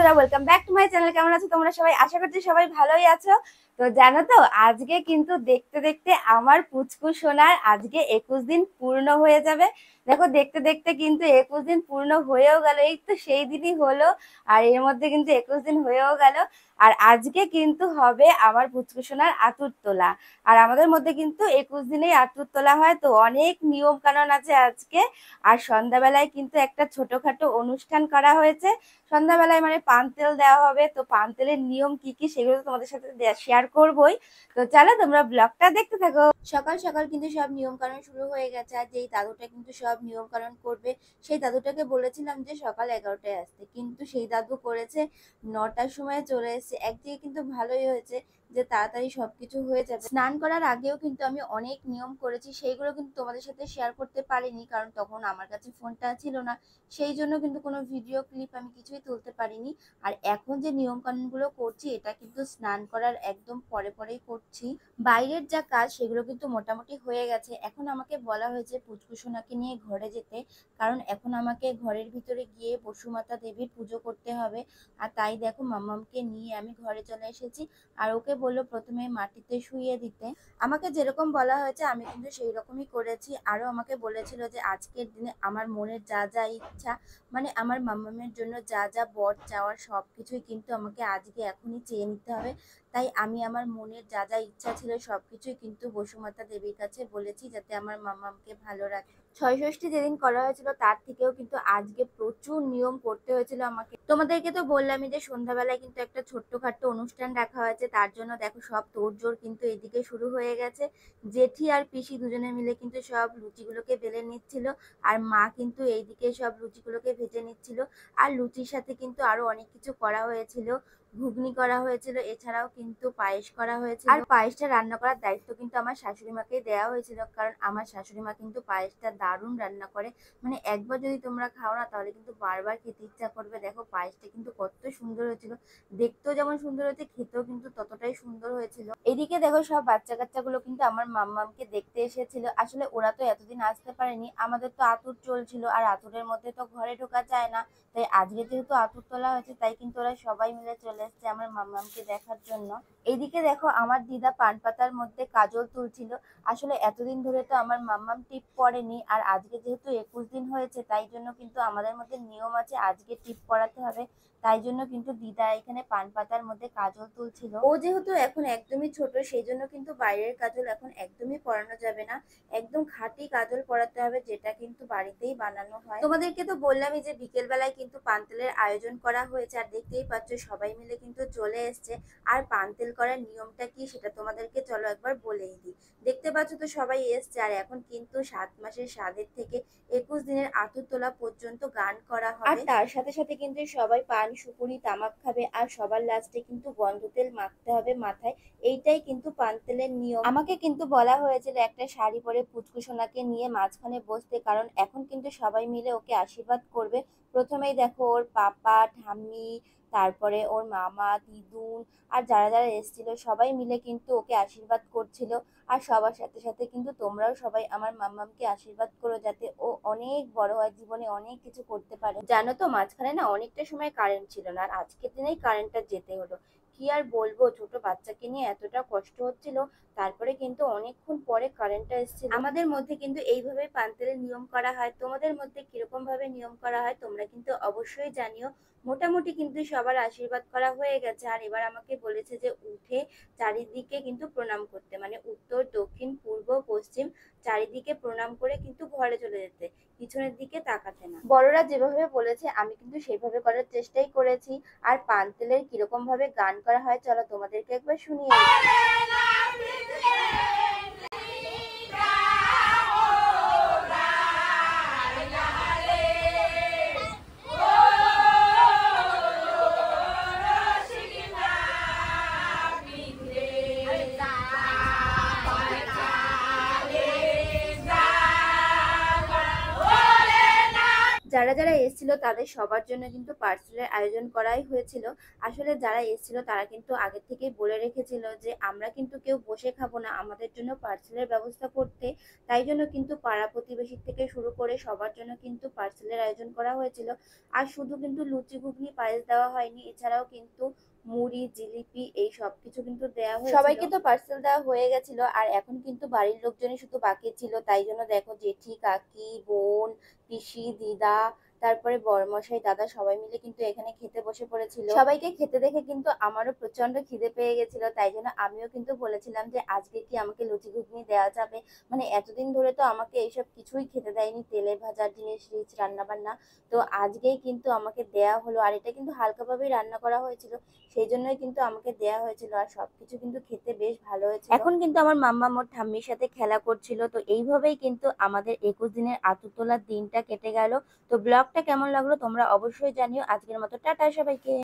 বন্ধুরা, welcome back to my channel. কেমন আছো তোমরা সবাই? আশা করছি সবাই ভালোই আছো। তো জানো তো, আজকে কিন্তু দেখতে দেখতে আমার পুচকু সোনার আজকে 21 দিন পূর্ণ হয়ে যাবে। দেখো, দেখতে দেখতে কিন্তু 21 দিন পূর্ণ হয়েও গেল। এই তো সেই দিনই হলো, আর এর মধ্যে কিন্তু 21 দিন হয়েও গেল। আর আজকে কিন্তু হবে আমার পুচকু সোনার আতুর তোলা। আর আমাদের মধ্যে কিন্তু 21 দিনেই আতুর তোলা হয়, তো অনেক নিয়ম কানুন আছে আজকে। আর সন্ধ্যাবেলায় কিন্তু একটা ছোটখাটো অনুষ্ঠান করা হয়েছে। সন্ধ্যাবেলায় মানে পান তেল দেওয়া হবে। তো পান তেলের নিয়ম কি কি সেগুলো তো তোমাদের সাথে শেয়ার করবোই। তো চলো তোমরা ব্লগটা দেখতে থাকো। সকাল সকাল কিন্তু সব নিয়ম কানুন শুরু হয়ে গেছে। আর যেই দাদুটা কিন্তু সব নিয়ম কানুন করবে, সেই দাদুটাকে বলেছিলাম যে সকাল 11টায় আসতে, কিন্তু সেই দাদু করেছে 9টার সময় চলে এসেছে। একদিকে কিন্তু ভালোই হয়েছে যে তাড়াতাড়ি সবকিছু হয়ে যাবে। স্নান করার আগেও কিন্তু আমি অনেক নিয়ম করেছি, সেইগুলো কিন্তু তোমাদের সাথে শেয়ার করতে পারিনি, কারণ তখন আমার কাছে ফোনটা ছিল না। সেই জন্য কিন্তু কোনো ভিডিও ক্লিপ আমি কিছুই তুলতে পারিনি। আর এখন যে নিয়ম কানুন গুলো করছি, এটা কিন্তু স্নান করার একদম পরে পরেই করছি। বাইরের যা কাজ সেগুলো কিন্তু মোটামুটি হয়ে গেছে। এখন আমাকে বলা হয়েছে পুচকু সোনাকে নিয়ে ঘরে যেতে, কারণ এখন আমাকে ঘরের ভিতরে গিয়ে বসুমাতা দেবীর পুজো করতে হবে। আর তাই দেখো, মাম্মামকে নিয়ে আমি ঘরে চলে এসেছি। আর ওকে বললো প্রথমে মাটিতে শুইয়ে দিতে। আমাকে যেরকম বলা হয়েছে আমি কিন্তু সেই রকমই করেছি। আরো আমাকে বলেছিল যে আজকের দিনে আমার মনের যা যা ইচ্ছা, মানে আমার মাম্মামের জন্য যা যা বর চাওয়ার সবকিছুই কিন্তু আমাকে আজকে এখনই চেয়ে নিতে হবে। তাই আমি আমার মনের যা যা ইচ্ছা ছিল সবকিছুই কিন্তু বসুমাতা দেবীর কাছে বলেছি, যাতে আমার মাম্মামকে ভালো রাখে। ছয়ষষ্ঠী যেদিন করা হয়েছিল তার থেকেও কিন্তু আজকে প্রচুর নিয়ম করতে হয়েছিল আমাকে। তোমাদেরকে তো বললামই যে সন্ধ্যাবেলায় কিন্তু একটা ছোট্টখাট্টো অনুষ্ঠান রাখা হয়েছে, তার জন্য দেখো সব তোড়জোড় কিন্তু এদিকে শুরু হয়ে গেছে। জেঠি আর পিসি দুজনে মিলে কিন্তু সব লুচিগুলোকে বেলে নিচ্ছিল, আর মা কিন্তু এইদিকে সব লুচিগুলোকে ভেজে নিচ্ছিল। আর লুচির সাথে কিন্তু আরো অনেক কিছু করা হয়েছিল। ঘুগনি করা হয়েছিল, এছাড়াও কিন্তু পায়েস করা হয়েছিল। আর পায়েসটা রান্না করার দায়িত্ব কিন্তু আমার শাশুড়ি মাকেই দেওয়া হয়েছিল, কারণ আমার শাশুড়ি মা কিন্তু পায়েসটা দারুণ রান্না করে। মানে একবার যদি তোমরা খাও না, তাহলে কিন্তু বারবার খেতে ইচ্ছা করবে। দেখো পায়েসটা কিন্তু কত সুন্দর হয়েছিল, দেখতেও যেমন সুন্দর হয়েছে, খেতেও কিন্তু ততটাই সুন্দর হয়েছিল। এদিকে দেখো সব বাচ্চা কাচ্চাগুলো কিন্তু আমার মাম্মামকে দেখতে এসেছিল। আসলে ওরা তো এতদিন আসতে পারেনি, আমাদের তো আতুর চলছিল, আর আতুরের মধ্যে তো ঘরে ঢোকা যায় না। তাই আজকে যেহেতু আতুর তোলা হয়েছে, তাই কিন্তু ওরা সবাই মিলে চলে এসেছে আমার মাম্মামকে দেখার জন্য। এইদিকে দেখো আমার দিদা পান পাতার মধ্যে কাজল তুলছিল। আসলে এতদিন ধরে তো আমার মাম্মাম টিপ পড়েনি, আর আজকে যেহেতু 21 দিন হয়েছে, তাই জন্য কিন্তু আমাদের মধ্যে নিয়ম আছে আজকে টিপ পড়াতে হবে। তাই জন্য কিন্তু দিদা এখানে পান পাতার মধ্যে কাজল তুলছিল। ও যেহেতু এখন একদমই ছোট, সেই জন্য কিন্তু বাইরের কাজল এখন একদমই পরানো যাবে না। একদম খাঁটি কাজল পরাতে হবে, যেটা কিন্তু বাড়িতেই বানানো হয়। তোমাদেরকে তো বললামই যে বিকেল বেলায় কিন্তু পান্তেলের আয়োজন করা হয়েছে, আর দেখতেই পাচ্ছ সবাই মিলে কিন্তু চলে এসছে। আর পান্তেল করার নিয়মটা কি সেটা তোমাদেরকে চলো একবার বলেই দিই। দেখতে পাচ্ছ তো সবাই এসছে, আর এখন কিন্তু 7 মাসের স্বাদের থেকে 21 দিনের আতুর তোলা পর্যন্ত গান করা হবে। আর তার সাথে সাথে কিন্তু সবাই পান সুপুরি তামাক খাবে, আর সবার লাস্টে কিন্তু গন্ধ তেল মাখতে হবে মাথায়। এইটাই কিন্তু পান্তেলের নিয়ম। আমাকে কিন্তু বলা হয়েছিল একটা শাড়ি পরে পুচকু সোনাকে নিয়ে মাঝখানে বসতে, কারণ এখন কিন্তু সবাই মিলে ওকে আশীর্বাদ করবে। প্রথমেই দেখো ওর পাপা ঠাম্মি, তারপরে ওর মামা দিদুন, আর যারা যারা এসেছিল সবাই মিলে কিন্তু ওকে আশীর্বাদ করছিল। আর সবার সাথে সাথে কিন্তু তোমরাও সবাই আমার মাম্মামকে আশীর্বাদ করো, যাতে ও অনেক বড় হয়, জীবনে অনেক কিছু করতে পারে। জানো তো, মাঝখানে না অনেকটা সময় কারেন্ট ছিল না, আর আজকের দিনেই কারেন্টটা যেতে হলো। কি আর বলবো, ছোট বাচ্চাকে নিয়ে এতটা কষ্ট হচ্ছিল। তারপরে কিন্তু অনেকক্ষণ পরে কারেন্টটা এসেছিল। আমাদের মধ্যে কিন্তু এইভাবে পান্তেলের নিয়ম করা হয়। তোমাদের মধ্যে কিরকম ভাবে নিয়ম করা হয় তোমরা কিন্তু অবশ্যই জানিও। মোটামুটি কিন্তু সবার আশীর্বাদ করা হয়ে গেছে, আর এবার আমাকে বলেছে যে উঠে চারিদিকে কিন্তু প্রণাম করতে, মানে উত্তর দক্ষিণ পূর্ব পশ্চিম চারিদিকে প্রণাম করে কিন্তু ঘরে চলে যেতে, পিছনের দিকে তাকাতে না। বড়রা যেভাবে বলেছে আমি কিন্তু সেইভাবে করার চেষ্টাই করেছি। আর পান্তেলের কিরকম ভাবে গান করা হয় চলো তোমাদেরকে একবার শুনিয়ে যারা যারা এসেছিল তাদের সবার জন্য কিন্তু পার্সেলের আয়োজন করাই হয়েছিল। আসলে যারা এসেছিল তারা কিন্তু আগে থেকেই বলে রেখেছিল যে আমরা কিন্তু কেউ বসে খাবো না, আমাদের জন্য পার্সেলের ব্যবস্থা করতে। তাই জন্য কিন্তু পাড়া প্রতিবেশী থেকে শুরু করে সবার জন্য কিন্তু পার্সেলের আয়োজন করা হয়েছিল। আর শুধু কিন্তু লুচি ঘুগনি পায়েস দেওয়া হয়নি, এছাড়াও কিন্তু মুড়ি জিলিপি এই সবকিছু কিন্তু দেওয়া হয়েছিল। সবাইকে তো পার্সেল দেওয়া হয়ে গেছিল, আর এখন কিন্তু বাড়ির লোকজনই শুধু বাকি ছিল। তাই জন্য দেখো জেঠি, কাকি, বোন, পিসি, দিদা, তারপরে বড়মশাই, দাদা সবাই মিলে কিন্তু এখানে খেতে বসে পড়েছিল। সবাইকে খেতে দেখে কিন্তু আমারও প্রচন্ড খিদে পেয়ে গেছিল। তাই জন্য আমিও কিন্তু বলেছিলাম যে আজকে কি আমাকে লুচি ঘুগনি দেওয়া যাবে। মানে এতদিন ধরে তো আমাকে এইসব কিছুই খেতে দেয়নি, তেলে ভাজা জিনিস, রিচ রান্না বান্না। তো আজকেই কিন্তু আমাকে দেয়া হলো, আর এটা কিন্তু হালকাভাবেই রান্না করা হয়েছিল, সেই জন্যই কিন্তু আমাকে দেয়া হয়েছিল। আর সবকিছু কিন্তু খেতে বেশ ভালো হয়েছিল। এখন কিন্তু আমার মাম্মা মোর ঠাম্মির সাথে খেলা করছিল। তো এইভাবেই কিন্তু আমাদের 21 দিনের আতর তোলার দিনটা কেটে গেল। তো ব্লগটা কেমন লাগলো তোমরা অবশ্যই জানিও। আজকের মতো টাটা সবাইকে।